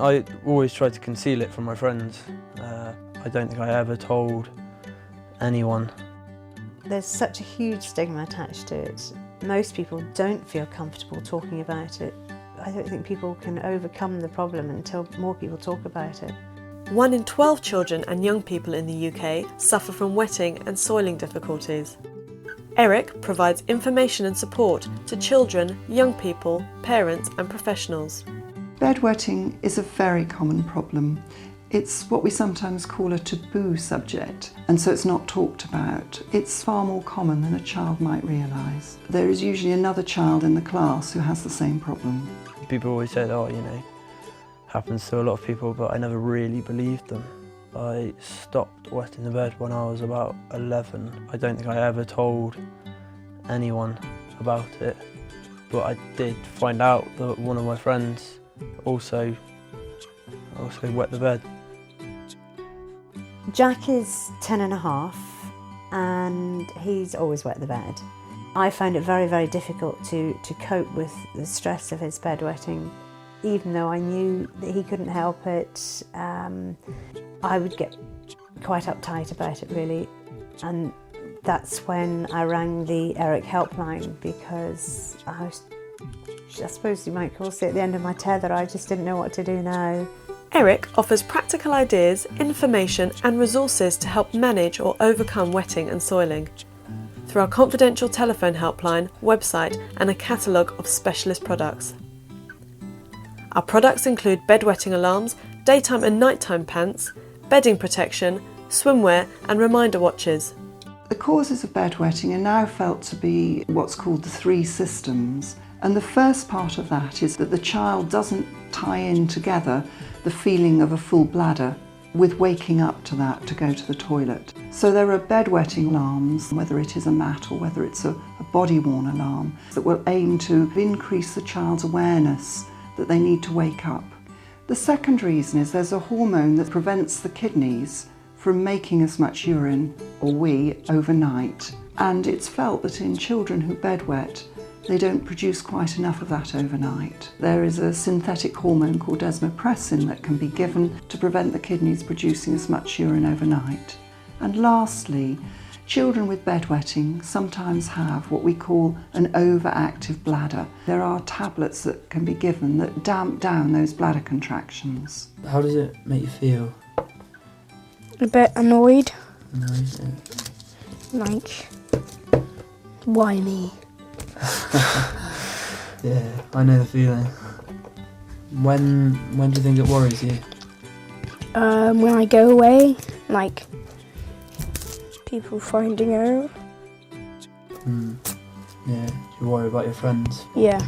I always tried to conceal it from my friends. I don't think I ever told anyone. There's such a huge stigma attached to it. Most people don't feel comfortable talking about it. I don't think people can overcome the problem until more people talk about it. 1 in 12 children and young people in the UK suffer from wetting and soiling difficulties. Eric provides information and support to children, young people, parents and professionals. Bedwetting is a very common problem. It's what we sometimes call a taboo subject, and so it's not talked about. It's far more common than a child might realise. There is usually another child in the class who has the same problem. People always said, oh, happens to a lot of people, but I never really believed them. I stopped wetting the bed when I was about 11. I don't think I ever told anyone about it, but I did find out that one of my friends also wet the bed. Jack is 10 and a half and he's always wet the bed. I found it very, very difficult to cope with the stress of his bedwetting. Even though I knew that he couldn't help it, I would get quite uptight about it really. And that's when I rang the Eric helpline, because I suppose you might call it at the end of my tether. I just didn't know what to do now. Eric offers practical ideas, information and resources to help manage or overcome wetting and soiling through our confidential telephone helpline, website and a catalogue of specialist products. Our products include bedwetting alarms, daytime and nighttime pants, bedding protection, swimwear and reminder watches. The causes of bedwetting are now felt to be what's called the 3 systems. And the first part of that is that the child doesn't tie in together the feeling of a full bladder with waking up to that to go to the toilet. So there are bedwetting alarms, whether it is a mat or whether it's a body-worn alarm, that will aim to increase the child's awareness that they need to wake up. The second reason is there's a hormone that prevents the kidneys from making as much urine, or wee, overnight. And it's felt that in children who bedwet, they don't produce quite enough of that overnight. There is a synthetic hormone called desmopressin that can be given to prevent the kidneys producing as much urine overnight. And lastly, children with bedwetting sometimes have what we call an overactive bladder. There are tablets that can be given that damp down those bladder contractions. How does it make you feel? A bit annoyed. Annoyed, yeah. Like, why me? Yeah, I know the feeling. When do you think it worries you? When I go away, like people finding out. Yeah, you worry about your friends. Yeah.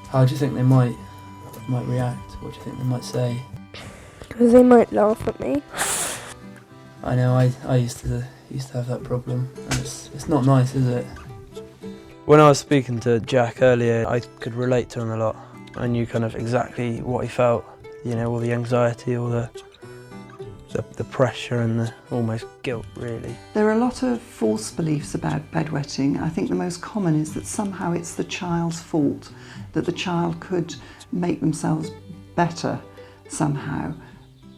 How do you think they might react? What do you think they might say? Because they might laugh at me. I know I used to have that problem, and it's not nice, is it? When I was speaking to Jack earlier, I could relate to him a lot. I knew kind of exactly what he felt, all the anxiety, all the pressure and the almost guilt, really. There are a lot of false beliefs about bedwetting. I think the most common is that somehow it's the child's fault, that the child could make themselves better somehow.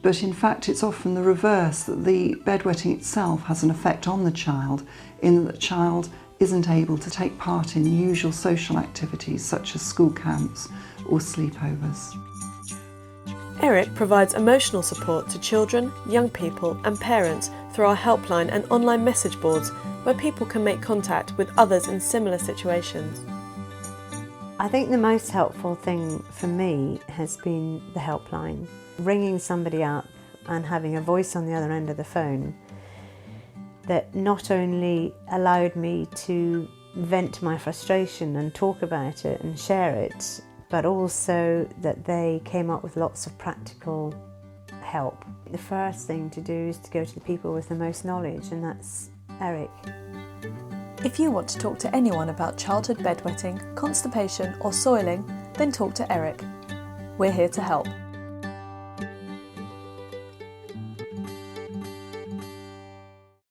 But in fact it's often the reverse, that the bedwetting itself has an effect on the child, in that the child isn't able to take part in usual social activities such as school camps or sleepovers. Eric provides emotional support to children, young people and parents through our helpline and online message boards where people can make contact with others in similar situations. I think the most helpful thing for me has been the helpline. Ringing somebody up and having a voice on the other end of the phone that not only allowed me to vent my frustration and talk about it and share it, but also that they came up with lots of practical help. The first thing to do is to go to the people with the most knowledge, and that's Eric. If you want to talk to anyone about childhood bedwetting, constipation or soiling, then talk to Eric. We're here to help.